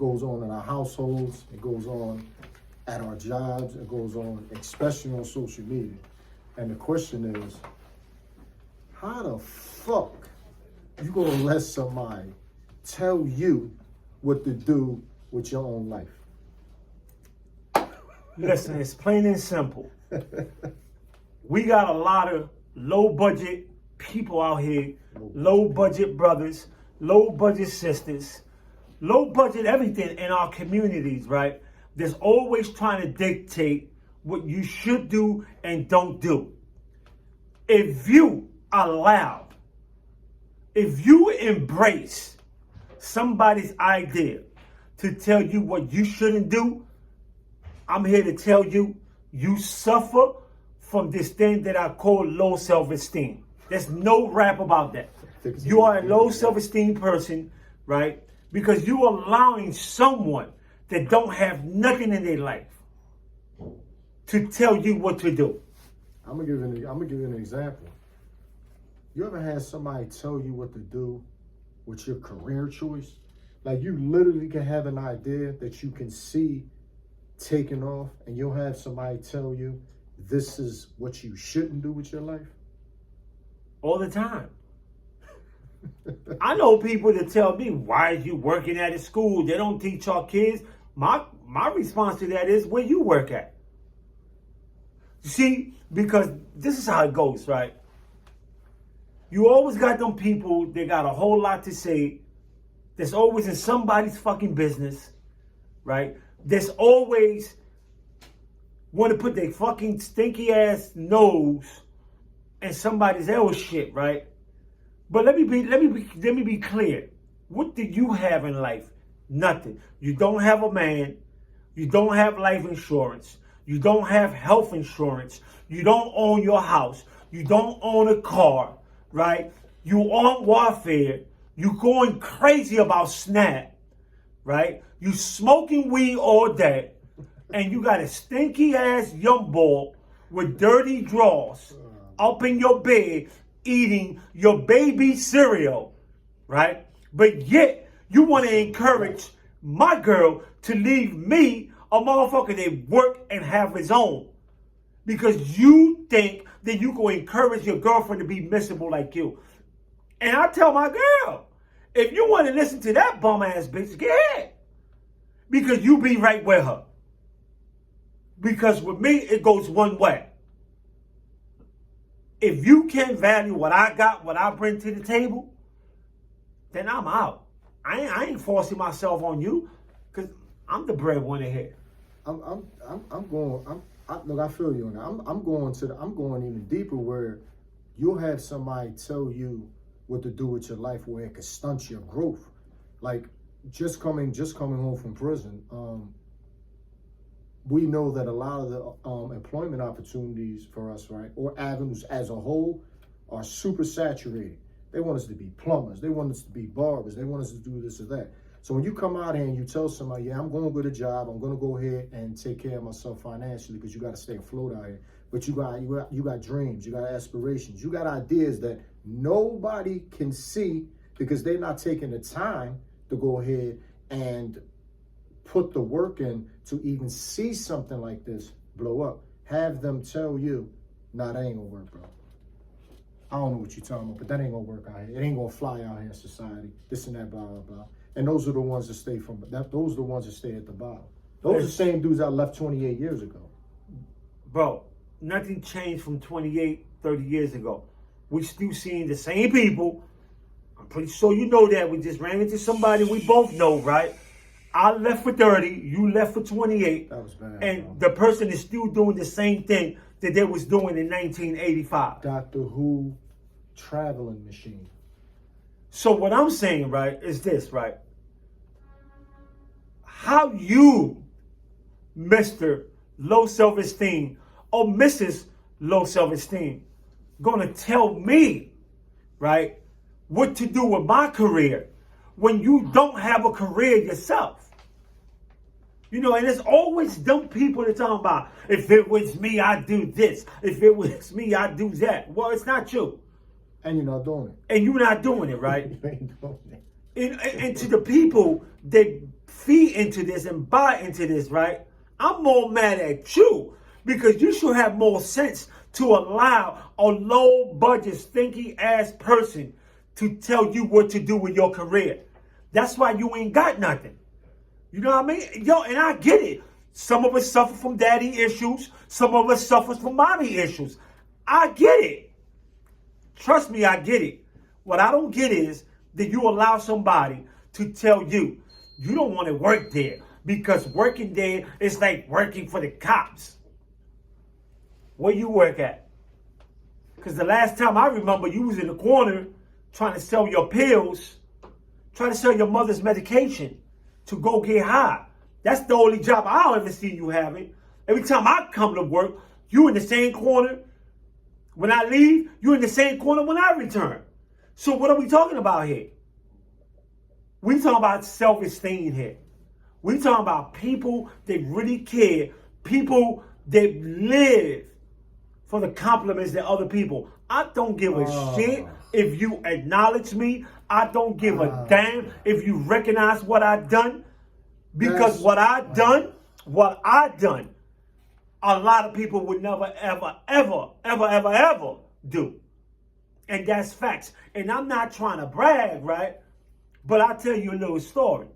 goes on in our households, it goes on at our jobs, it goes on especially on social media. And the question is, how the fuck you gonna let somebody tell you what to do with your own life? Listen, it's plain and simple. We got a lot of low budget people out here, low budget brothers, low budget sisters, low budget everything in our communities, right? There's always trying to dictate what you should do and don't do. If you allow, if you embrace somebody's idea to tell you what you shouldn't do, I'm here to tell you, you suffer from this thing that I call low self-esteem. There's no rap about that. You are a low self-esteem person, right? Because you're allowing someone that don't have nothing in their life to tell you what to do. I'm gonna give you an example. You ever had somebody tell you what to do with your career choice? Like you literally can have an idea that you can see taking off, and you'll have somebody tell you this is what you shouldn't do with your life? All the time. I know people that tell me, why are you working at a school? They don't teach our kids. My response to that is, where you work at? See, because this is how it goes, right? You always got them people, they got a whole lot to say. That's always in somebody's fucking business, right? There's always want to put their fucking stinky ass nose in somebody else shit, right? But let me be clear. What do you have in life? Nothing. You don't have a man. You don't have life insurance. You don't have health insurance. You don't own your house. You don't own a car, right? You on warfare. You going crazy about Snap, right? You smoking weed all day, and you got a stinky ass young boy with dirty drawers up in your bed eating your baby cereal, right? But yet you want to encourage my girl to leave me, a motherfucker that work and have his own, because you think that you can encourage your girlfriend to be miserable like you. And I tell my girl, if you want to listen to that bum ass bitch, get ahead. Because you be right with her. Because with me, it goes one way. If you can't value what I got, what I bring to the table, then I'm out. I ain't forcing myself on you, because I'm the breadwinner here. Look, I feel you on that. I'm going even deeper, where you'll have somebody tell you what to do with your life where it could stunt your growth. Like just coming home from prison, we know that a lot of the employment opportunities for us, right, or avenues as a whole, are super saturated. They want us to be plumbers. They want us to be barbers. They want us to do this or that. So when you come out here and you tell somebody, yeah, I'm going to get a job, I'm going to go ahead and take care of myself financially, because you got to stay afloat out here. But you got dreams, you got aspirations, you got ideas that nobody can see, because they're not taking the time to go ahead and put the work in to even see something like this blow up. Have them tell you, nah, that ain't gonna work, bro. I don't know what you're talking about, but that ain't gonna work out here. It ain't gonna fly out here in society. This and that, blah, blah, blah. And those are the ones that stay those are the ones that stay at the bottom. Those are the same dudes I left 28 years ago. Bro, nothing changed from 28, 30 years ago. We still seeing the same people. I'm pretty sure you know that. We just ran into somebody we both know, right? I left for 30, you left for 28. That was bad. And the person is still doing the same thing that they was doing in 1985. Doctor Who traveling machine. So what I'm saying, right, is this, right? How you, Mr. Low Self-Esteem, or Mrs. Low Self-Esteem, gonna tell me, right, what to do with my career when you don't have a career yourself? You know, and there's always dumb people that talking about, if it was me, I'd do this. If it was me, I'd do that. Well, it's not you. And you're not doing it. And you're not doing it, right? You ain't doing it. And to the people that feed into this and buy into this, right? I'm more mad at you because you should have more sense to allow a low budget, stinky ass person to tell you what to do with your career. That's why you ain't got nothing. You know what I mean? Yo, and I get it. Some of us suffer from daddy issues. Some of us suffer from mommy issues. I get it. Trust me, I get it. What I don't get is that you allow somebody to tell you, you don't want to work there because working there is like working for the cops. Where you work at? Because the last time I remember, you was in the corner trying to sell your pills, trying to sell your mother's medication to go get high. That's the only job I'll ever see you having. Every time I come to work, you in the same corner. When I leave, you in the same corner when I return. So what are we talking about here? We talking about self-esteem here. We talking about people that really care, people that live for the compliments that other people. I don't give a shit if you acknowledge me. I don't give a damn if you recognize what I've done. Because what I done, a lot of people would never, ever do. And that's facts. And I'm not trying to brag, right? But I'll tell you a little story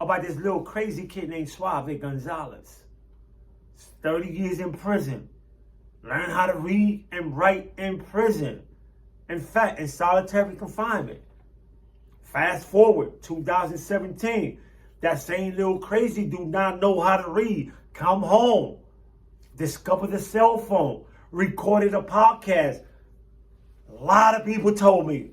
about this little crazy kid named Suave Gonzalez. 30 years in prison. Learn how to read and write in prison. In fact, in solitary confinement. Fast forward, 2017. That same little crazy do not know how to read. Come home. Discovered the cell phone. Recorded a podcast. A lot of people told me,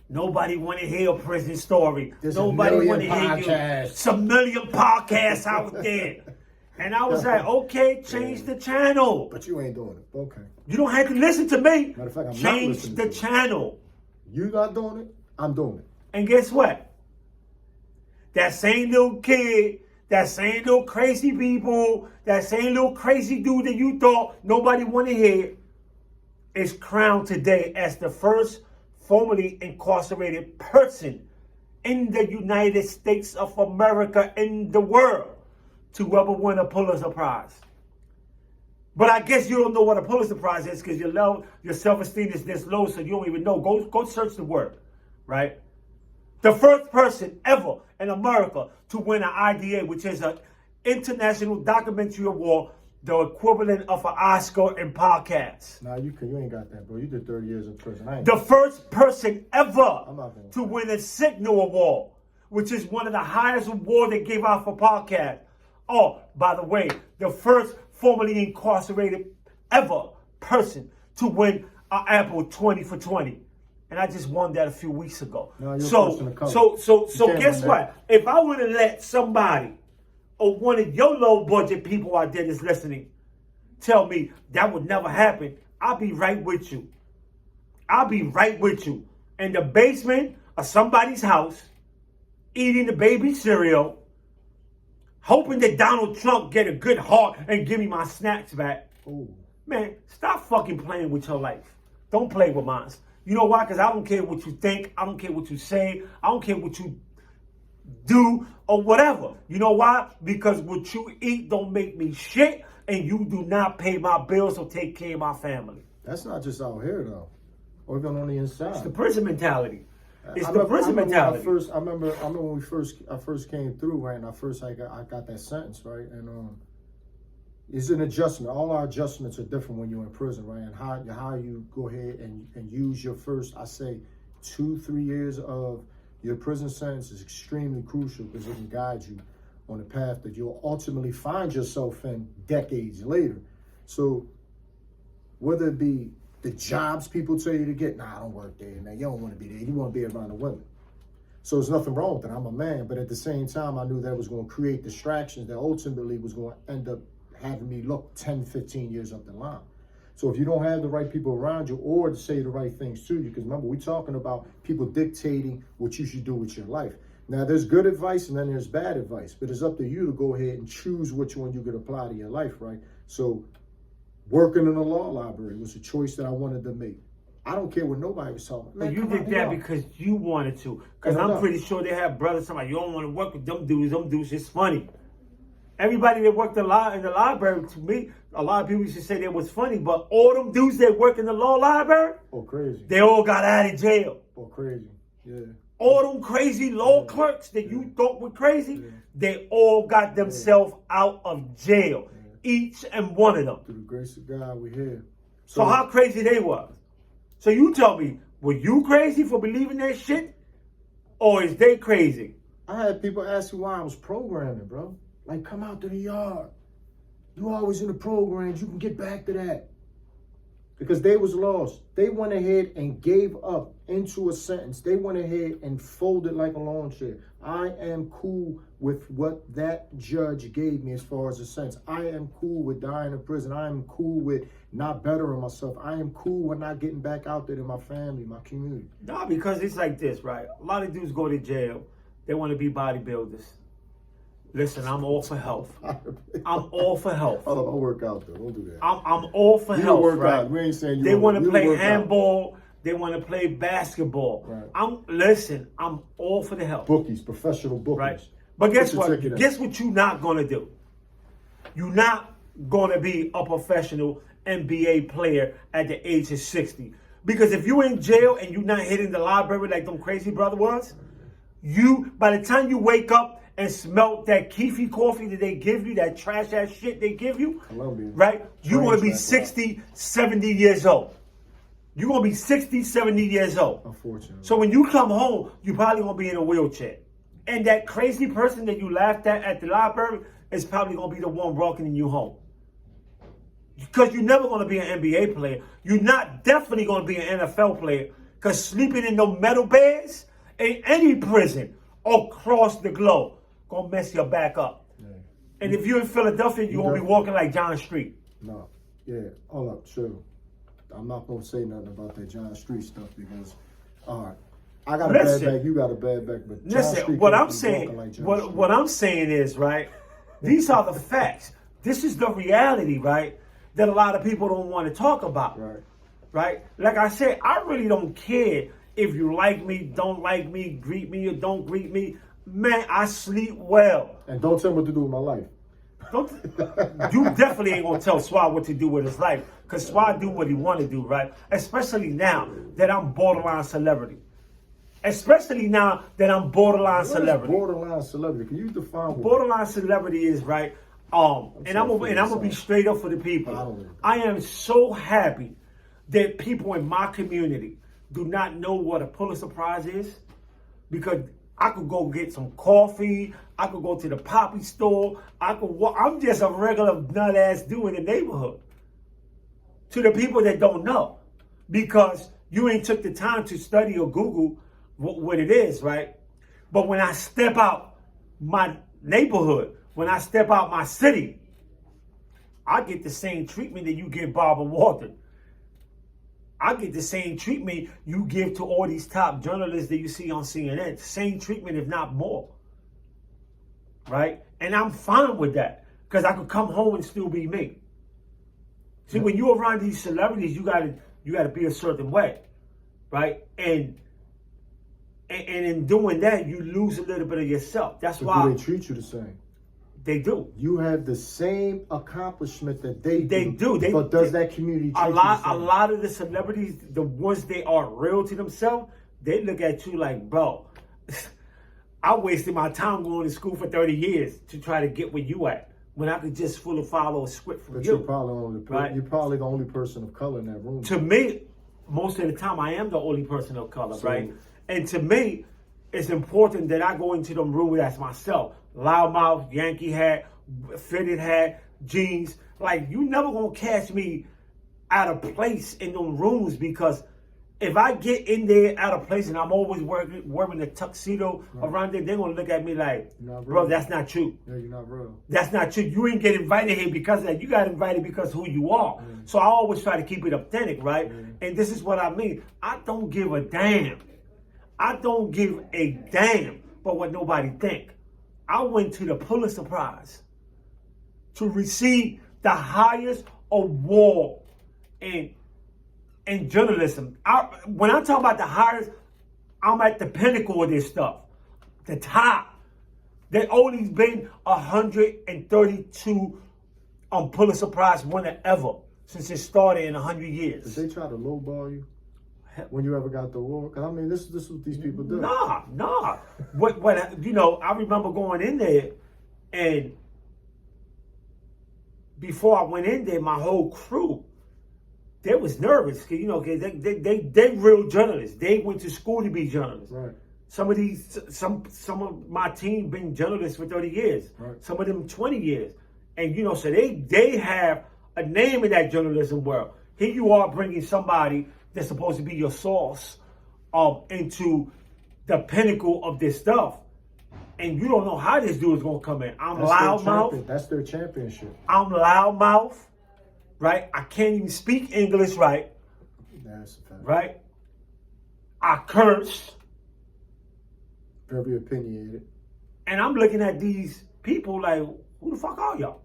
nobody want to hear a prison story. There's nobody want to hear podcasts. you. Some million podcasts out there. And I was like, okay, change the channel. But you ain't doing it. Okay. You don't have to listen to me. Matter of fact, I'm not change listening the to you. channel. You not doing it, I'm doing it. And guess what? That same little kid, that same little crazy people, that same little crazy dude that you thought nobody want to hear is crowned today as the first formerly incarcerated person in the United States of America, in the world, to ever win a Pulitzer Prize. But I guess you don't know what a Pulitzer Prize is because your self-esteem is this low, so you don't even know. Go search the word, right? The first person ever in America to win an IDA, which is an International Documentary Award, the equivalent of an Oscar in podcasts. Nah, you ain't got that, bro. You did 30 years in prison. I ain't The first person ever I'm not gonna to win a Signal Award, which is one of the highest awards they give out for podcasts. Oh, by the way, the first formerly incarcerated ever person to win an Apple 20 for 20. And I just won that a few weeks ago. No, you're So first in the color. so can't guess win what? If I would have let somebody or one of your low budget people out there that's listening tell me that would never happen, I'll be right with you. I'll be right with you. In the basement of somebody's house, eating the baby cereal, hoping that Donald Trump get a good heart and give me my snacks back. Ooh. Man, stop fucking playing with your life. Don't play with mine. You know why? Because I don't care what you think. I don't care what you say. I don't care what you do or whatever. You know why? Because what you eat don't make me shit, and you do not pay my bills or take care of my family. That's not just out here, though. Or even on the inside. It's the prison mentality. It's I the remember- prison I remember mentality. I remember when I first came through, right? And I got that sentence, right? And it's an adjustment. All our adjustments are different when you're in prison, right? And how you go ahead and use your first, I say, 2-3 years of your prison sentence is extremely crucial because it can guide you on the path that you'll ultimately find yourself in decades later. So whether it be the jobs people tell you to get, nah, I don't work there. Now, you don't want to be there. You want to be around the women. So there's nothing wrong with that. I'm a man. But at the same time, I knew that was going to create distractions that ultimately was going to end up having me look 10, 15 years up the line. So if you don't have the right people around you or to say the right things to you, because remember, we're talking about people dictating what you should do with your life. Now, there's good advice and then there's bad advice, but it's up to you to go ahead and choose which one you could apply to your life, right? So working in a law library was a choice that I wanted to make. I don't care what nobody was talking about. Man, But you come did on, that who because you wanted to. Because And I'm enough. pretty sure they have brothers somebody, you don't want to work with them dudes, it's funny. Everybody that worked in the library, to me, a lot of people used to say that was funny, but all them dudes that work in the law library, Oh, crazy. they all got out of jail. Oh, crazy. Yeah. All them crazy law clerks that you thought were crazy, they all got themselves out of jail. Each and one of them. Through the grace of God, we're here. So how crazy they was. So you tell me, were you crazy for believing that shit? Or is they crazy? I had people ask me why I was programming, bro. Like, come out to the yard. You always in the programs. You can get back to that. Because they was lost. They went ahead and gave up into a sentence. They went ahead and folded like a lawn chair. I am cool with what that judge gave me as far as a sentence. I am cool with dying in prison. I am cool with not bettering myself. I am cool with not getting back out there to my family, my community. No, because it's like this, right? A lot of dudes go to jail. They want to be bodybuilders. Listen, I'm all for health. I'm all for health. I work out though. Don't do that. I'm all for You health, work right? out. We ain't saying you They don't- want to you play work out. handball. They want to play basketball. Right. I'm all for the health. Bookies, professional bookies. Right. But guess Put your what? ticket in. Guess what you're not gonna do? You're not gonna be a professional NBA player at the age of 60. Because if you're in jail and you're not hitting the library like them crazy brother was, you by the time you wake up and smell that Keefy coffee that they give you, that trash ass shit they give you, Colombian. right? You're Train gonna be track, 60, 70 years old. You're gonna be 60, 70 years old. Unfortunately. So when you come home, you're probably gonna be in a wheelchair. And that crazy person that you laughed at the library is probably gonna be the one welcoming you home. Because you're never gonna be an NBA player. You're not definitely gonna be an NFL player. Because sleeping in no metal beds in any prison across the globe gonna mess your back up. Yeah. And if you're in Philadelphia, you're gonna be walking like John Street. No. Yeah. Hold up. Sure. I'm not gonna say nothing about that John Street stuff because, all right, I got a Listen. bad back. You got a bad back, but John Listen, Street what can't I'm be saying, walking like John what Street. I'm saying is, right, these are the facts. This is the reality, right, that a lot of people don't want to talk about. Right. Right? Like I said, I really don't care if you like me, don't like me, greet me or don't greet me. Man, I sleep well. And don't tell me what to do with my life. You definitely ain't gonna tell Swag what to do with his life, cause Swag do what he want to do, right? Especially now that I'm borderline celebrity. Especially now that I'm borderline What is celebrity. borderline celebrity? Can you define what? Borderline celebrity is, right? And I'm gonna be straight up for the people. I am so happy that people in my community do not know what a Pulitzer Prize is, because I could go get some coffee. I could go to the poppy store. I could walk. I'm just a regular nut ass dude in the neighborhood. To the people that don't know, because you ain't took the time to study or Google what it is, right? But when I step out my neighborhood, when I step out my city, I get the same treatment that you give Barbara Walters. I get the same treatment you give to all these top journalists that you see on CNN. Same treatment, if not more. Right? And I'm fine with that, because I could come home and still be me. See, when you're around these celebrities, you gotta be a certain way. Right? And in doing that, you lose a little bit of yourself. That's But why do they treat you the same? they do. You have the same accomplishment that they do. They do. But does that community treat A you lot the same? of the celebrities, the ones they are real to themselves, they look at you like, bro, I wasted my time going to school for 30 years to try to get where you at, when I could just fully follow a script from But you. you're probably the only person of color in that room. To me, most of the time, I am the only person of color, right? And to me, it's important that I go into them rooms as myself. Loudmouth, Yankee hat, fitted hat, jeans. Like, you never gonna catch me out of place in them rooms, because if I get in there out of place and I'm always wearing a tuxedo around there, they're gonna look at me like, bro, that's not you. Yeah, you're not real. That's not you. You ain't get invited here because of that. You got invited because of who you are. So I always try to keep it authentic, right? And this is what I mean. I don't give a damn. I don't give a damn about what nobody think. I went to the Pulitzer Prize to receive the highest award in in journalism. When I talk about the highest, I'm at the pinnacle of this stuff. The top. There's only been 132 Pulitzer Prize winner ever since it started in 100 years. Did they try to lowball you when you ever got the award? Because I mean, this is what these people do. Nah. What you know, I remember going in there, and before I went in there, my whole crew, they was nervous, you know, cause they real journalists. They went to school to be journalists. Right. Some of some of my team been journalists for 30 years. Right. Some of them 20 years. And you know, so they have a name in that journalism world. Here you are bringing somebody that's supposed to be your source into the pinnacle of this stuff. And you don't know how this dude is gonna come in. I'm loudmouth. That's their championship. I'm loudmouth, right? I can't even speak English right. That's a fact. Right? I curse. Very opinionated. And I'm looking at these people like, who the fuck are y'all?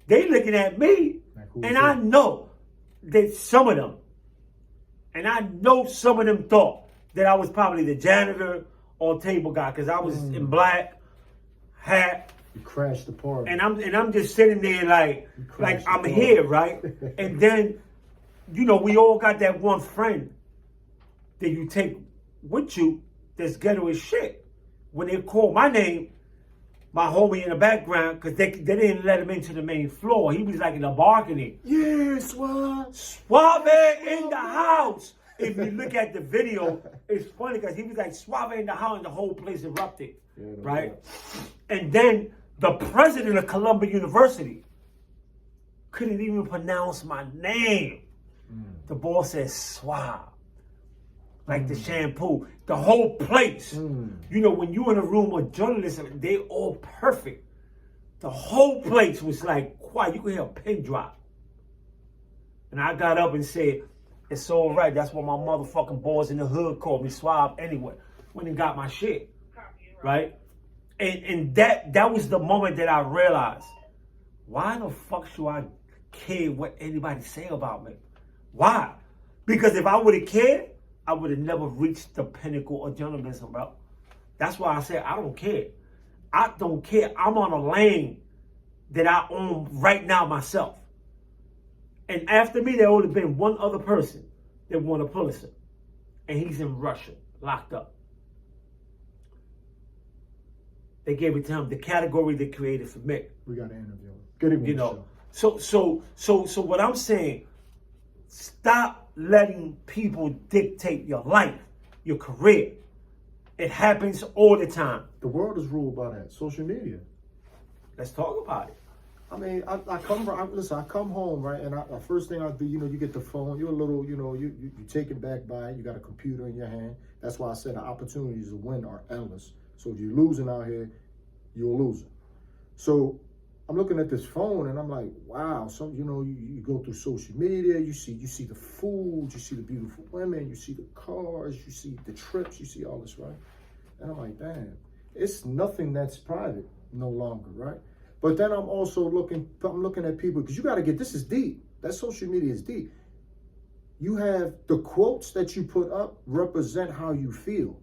They looking at me, Like, and I know that some of them thought that I was probably the janitor or table guy because I was in black hat. You crashed the party. And I'm just sitting there like I'm here, right? And then, you know, we all got that one friend that you take with you that's ghetto as shit. When they call my name, my homie in the background, because they didn't let him into the main floor. He was like in the balcony. Yeah, Suave. Suave in the house. If you look at the video, it's funny because he was like Suave in the house and the whole place erupted. Yeah, no right? doubt. And then the president of Columbia University couldn't even pronounce my name. The boss says Suave. Like the shampoo. The whole place. You know, when you in a room of journalists, they all perfect. The whole place was like quiet. You could hear a pin drop. And I got up and said, it's all right. That's what my motherfucking boys in the hood called me, Suave anyway. Went and got my shit. Right? And that was the moment that I realized, why the fuck should I care what anybody say about me? Why? Because if I would have cared, I would have never reached the pinnacle of journalism, bro. That's why I said I don't care. I don't care. I'm on a lane that I own right now myself. And after me, there only been one other person that won a Pulitzer. And he's in Russia, locked up. They gave it to him, the category they created for Mick. We got to interview him. Get him on You the know. show. So what I'm saying, stop letting people dictate your life, your career. It happens all the time. The world is ruled by that. Social media. Let's talk about it. I mean, I come home, right, and the first thing I do, you know, you get the phone, you're a little, you know, you taken back by it, you got a computer in your hand. That's why I said the opportunities to win are endless. So if you're losing out here, you're a loser. So I'm looking at this phone and I'm like, wow. So, you know, you go through social media, you see the food, you see the beautiful women, you see the cars, you see the trips, you see all this, right? And I'm like, damn, it's nothing that's private no longer, right? But then I'm also looking at people, because you got to get, this is deep. That social media is deep. You have the quotes that you put up represent how you feel,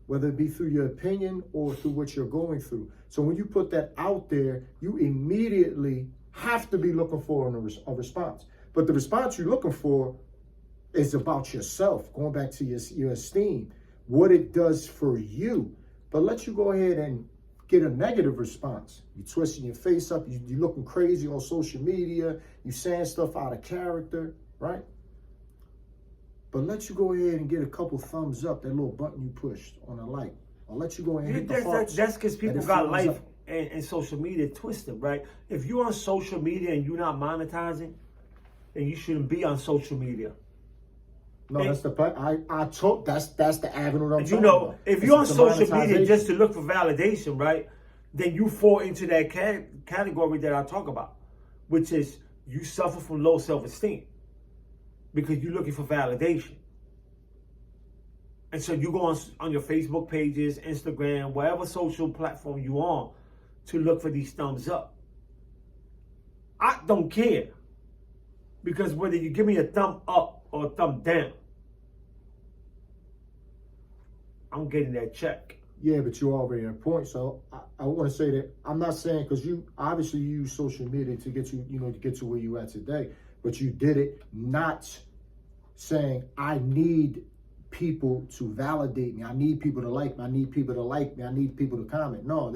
whether it be through your opinion or through what you're going through. So when you put that out there, you immediately have to be looking for a response. But the response you're looking for is about yourself, going back to your esteem, what it does for you. But let you go ahead and get a negative response. You twisting your face up, you looking crazy on social media, you saying stuff out of character, right? But let you go ahead and get a couple thumbs up, that little button you pushed on a like. I'll let you go ahead and hit the hearts. That's because people got life and social media twisted, right? If you're on social media and you're not monetizing, then you shouldn't be on social media. No, that's the that's the avenue that I'm talking about. about. If you're on social media just to look for validation, right, then you fall into that category that I talk about, which is you suffer from low self-esteem because you're looking for validation. And so you go on your Facebook pages, Instagram, whatever social platform you on to look for these thumbs up. I don't care. Because whether you give me a thumb up or a thumb down, I'm getting that check. Yeah, but you're already at a point. So I want to say that I'm not saying, because you obviously use social media to get you, to get to where you at today, but you did it not saying I need people to validate me. I need people to like me. I need people to like me. I need people to comment. No,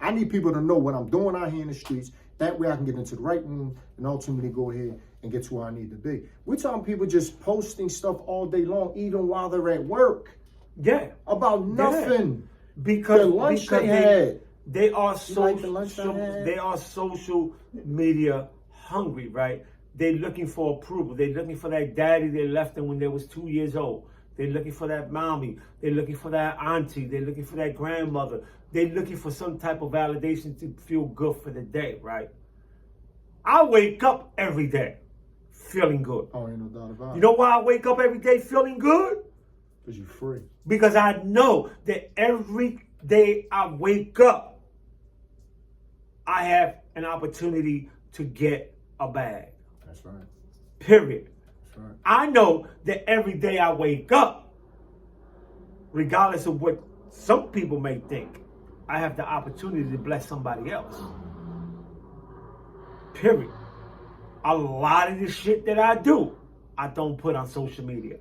I need people to know what I'm doing out here in the streets. That way I can get into the right room and ultimately go ahead and get to where I need to be. We're talking people just posting stuff all day long, even while they're at work. Yeah. About nothing. Yeah. Because the lunch they had. They are They are social media hungry, right? They're looking for approval. They're looking for that daddy they left them when they was 2 years old. They're looking for that mommy. They're looking for that auntie. They're looking for that grandmother. They're looking for some type of validation to feel good for the day, right? I wake up every day feeling good. Oh, ain't no doubt about it. You know why I wake up every day feeling good? Because you're free. Because I know that every day I wake up, I have an opportunity to get a bag. That's right. Period. That's right. I know that every day I wake up, regardless of what some people may think, I have the opportunity to bless somebody else. Period. A lot of the shit that I do, I don't put on social media.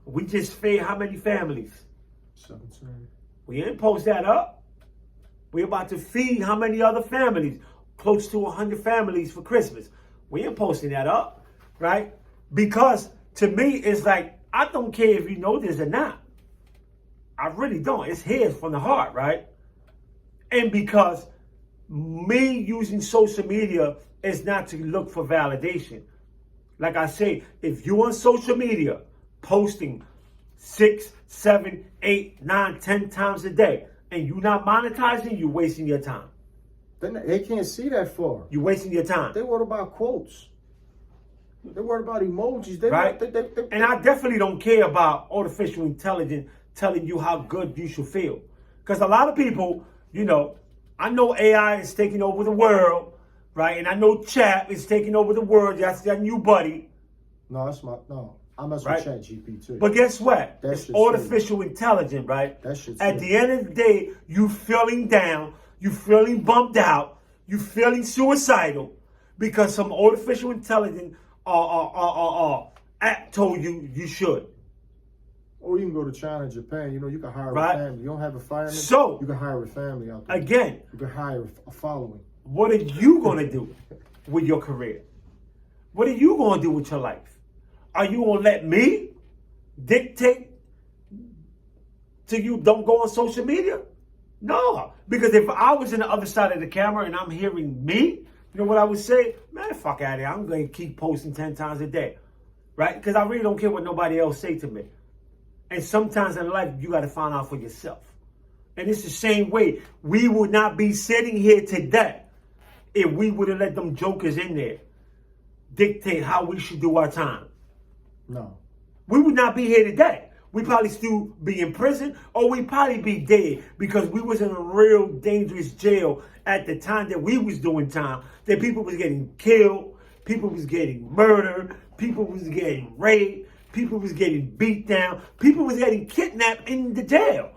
We just fed how many families? 17. We didn't post that up. We're about to feed how many other families? Close to 100 families for Christmas. We ain't posting that up, right? Because to me, it's like, I don't care if you know this or not. I really don't. It's here from the heart, right? And because me using social media is not to look for validation. Like I say, if you're on social media posting 6, 7, 8, 9, 10 times a day, and you're not monetizing, you're wasting your time. They can't see that far. You're wasting your time. They worry about quotes. They worry about emojis. Right? And I definitely don't care about artificial intelligence telling you how good you should feel. Because a lot of people, I know AI is taking over the world, right? And I know chat is taking over the world. That's that new buddy. No, I mess with ChatGPT. But guess what? It's artificial intelligence, right? At the end of the day, you feeling down, you feeling bummed out, you feeling suicidal because some artificial intelligence app told you should. Or you can go to China and Japan. You can hire a family. You don't have a fireman. So you can hire a family out there. Again, you can hire a following. What are you gonna do with your career? What are you gonna do with your life? Are you gonna let me dictate to you don't go on social media? No, because if I was in the other side of the camera and I'm hearing me, you know what I would say? Man, fuck out of here. I'm gonna keep posting 10 times a day, right? Because I really don't care what nobody else say to me. And sometimes in life, you got to find out for yourself. And it's the same way. We would not be sitting here today if we would have let them jokers in there dictate how we should do our time. No. We would not be here today. We'd probably still be in prison, or we'd probably be dead because we was in a real dangerous jail at the time that we was doing time. That people was getting killed, people was getting murdered, people was getting raped, people was getting beat down, people was getting kidnapped in the jail.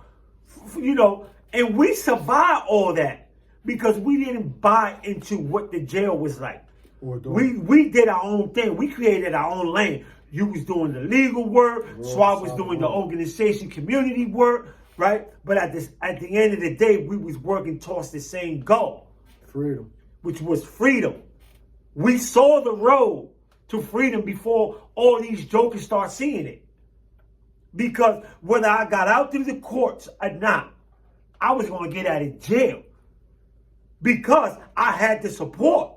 And we survived all that because we didn't buy into what the jail was like. We did our own thing. We created our own lane. You was doing the legal work, so I was doing the organization community work, right? But at the end of the day, we was working towards the same goal. Freedom. Which was freedom. We saw the road to freedom before all these jokers start seeing it. Because whether I got out through the courts or not, I was going to get out of jail. Because I had the support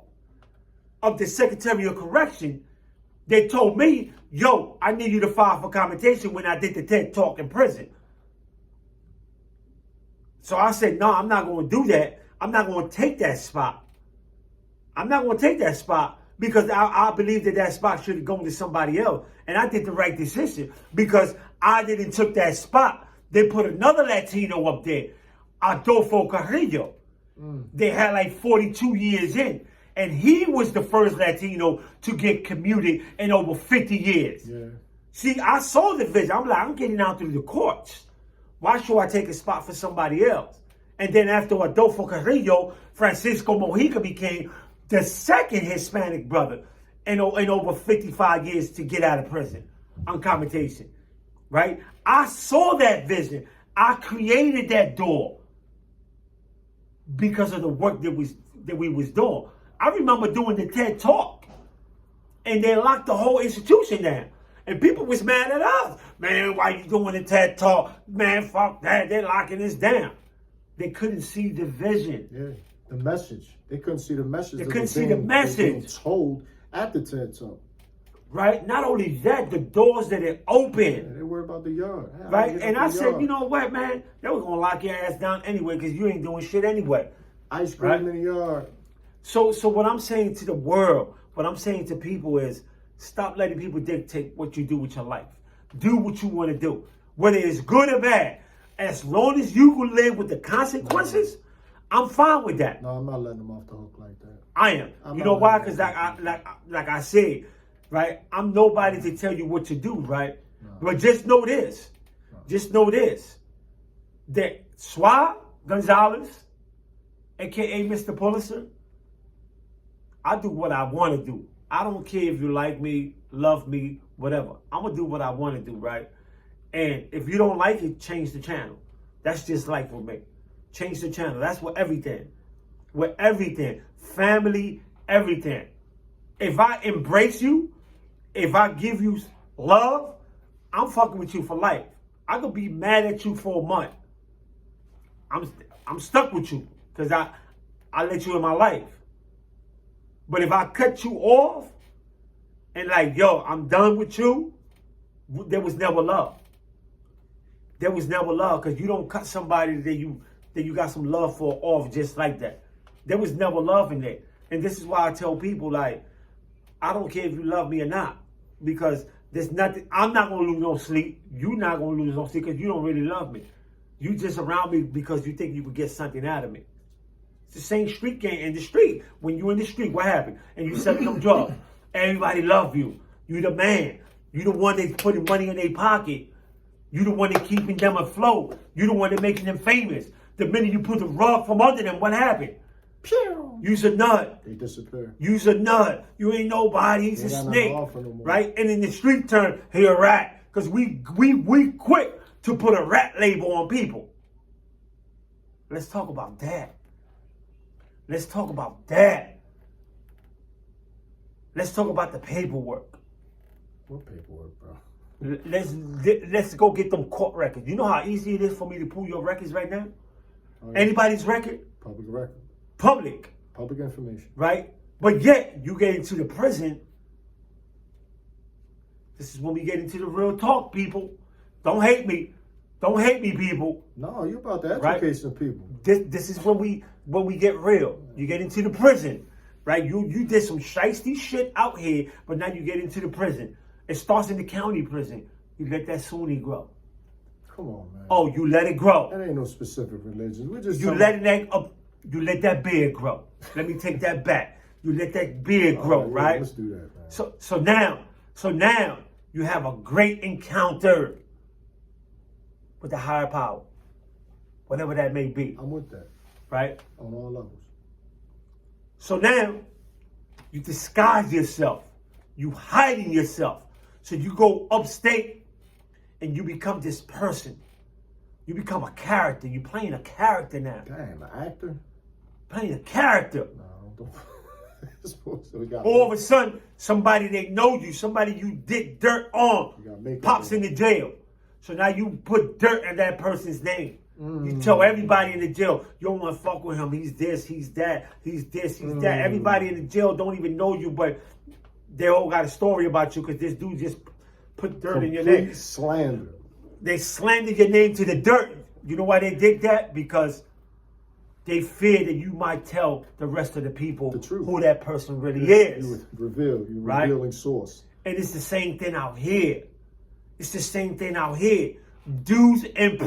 of the Secretary of Correction. They told me, yo, I need you to file for commutation when I did the TED Talk in prison. So I said, no, I'm not going to do that. I'm not going to take that spot. I'm not going to take that spot because I believe that spot should have gone to somebody else. And I did the right decision because I didn't took that spot. They put another Latino up there, Adolfo Carrillo. They had like 42 years in. And he was the first Latino to get commuted in over 50 years. Yeah. See, I saw the vision. I'm like, I'm getting out through the courts. Why should I take a spot for somebody else? And then after Adolfo Carrillo, Francisco Mojica became the second Hispanic brother in over 55 years to get out of prison on commutation, right? I saw that vision. I created that door because of the work that we was doing. I remember doing the TED Talk, and they locked the whole institution down. And people was mad at us. Man, why you doing the TED Talk? Man, fuck that. They're locking us down. They couldn't see the vision. Yeah, the message. They couldn't see the message. They couldn't see the message. Being told at the TED Talk. Right? Not only that, the doors that it opened. Yeah, they worry about the yard. Right? And I said, you know what, man? They was going to lock your ass down anyway because you ain't doing shit anyway. Ice cream right? in the yard. So what I'm saying to the world, what I'm saying to people is, stop letting people dictate what you do with your life. Do what you want to do. Whether it's good or bad. As long as you can live with the consequences, I'm fine with that. No, I'm not letting them off the hook like that. I am. You know why? Because like I said, right? I'm nobody to tell you what to do, right? No. But just know this. No. Just know this. That Suave Gonzalez, a.k.a. Mr. Pulitzer, I do what I want to do. I don't care if you like me, love me, whatever. I'm going to do what I want to do, right? And if you don't like it, change the channel. That's just life for me. Change the channel. That's with everything. With everything. Family, everything. If I embrace you, if I give you love, I'm fucking with you for life. I could be mad at you for a month. I'm stuck with you because I let you in my life. But if I cut you off and like, yo, I'm done with you, there was never love. There was never love because you don't cut somebody that you got some love for off just like that. There was never love in there. And this is why I tell people, like, I don't care if you love me or not because there's nothing. I'm not going to lose no sleep. You're not going to lose no sleep because you don't really love me. You just around me because you think you could get something out of me. It's the same street game in the street. When you in the street, what happened? And you selling them drugs. Everybody love you. You the man. You the one that's putting money in their pocket. You the one that keeping them afloat. You the one that making them famous. The minute you put the rug from under them, what happened? Pew! You's a nut. They disappear. You's a nut. You ain't nobody. He's a snake. Right? And in the street term, he a rat. Because we quick to put a rat label on people. Let's talk about that. Let's talk about that. Let's talk about the paperwork. What paperwork, bro? Let's go get them court records. You know how easy it is for me to pull your records right now? Oh, yeah. Anybody's record? Public record. Public. Public information. Right? But yet, you get into the prison. This is when we get into the real talk, people. Don't hate me. Don't hate me, people. No, you're about to educate some people. This is when we get real. You get into the prison, right? You did some shiesty shit out here, but now you get into the prison. It starts in the county prison. You let that Sunni grow. Come on, man. Oh, you let it grow. That ain't no specific religion. We're just you let that beard grow. Let me take that back. You let that beard grow, yeah, right? Let's do that, man. So now you have a great encounter with the higher power, whatever that may be. I'm with that. Right? On all levels. So now you disguise yourself. You hiding yourself. So you go upstate and you become this person. You become a character. You're playing a character now. Damn, an actor? Playing a character. No, don't. All of a sudden, somebody that knows you, somebody you did dirt on, pops into jail. So now you put dirt in that person's name. You tell everybody in the jail, you don't want to fuck with him. He's this, he's that, he's this, he's that. Everybody in the jail don't even know you, but they all got a story about you because this dude just put dirt in your name. Slander. They slandered your name to the dirt. You know why they did that? Because they fear that you might tell the rest of the people the truth. Who that person really is. You reveal, you're revealing source. And it's the same thing out here. It's the same thing out here. Dudes in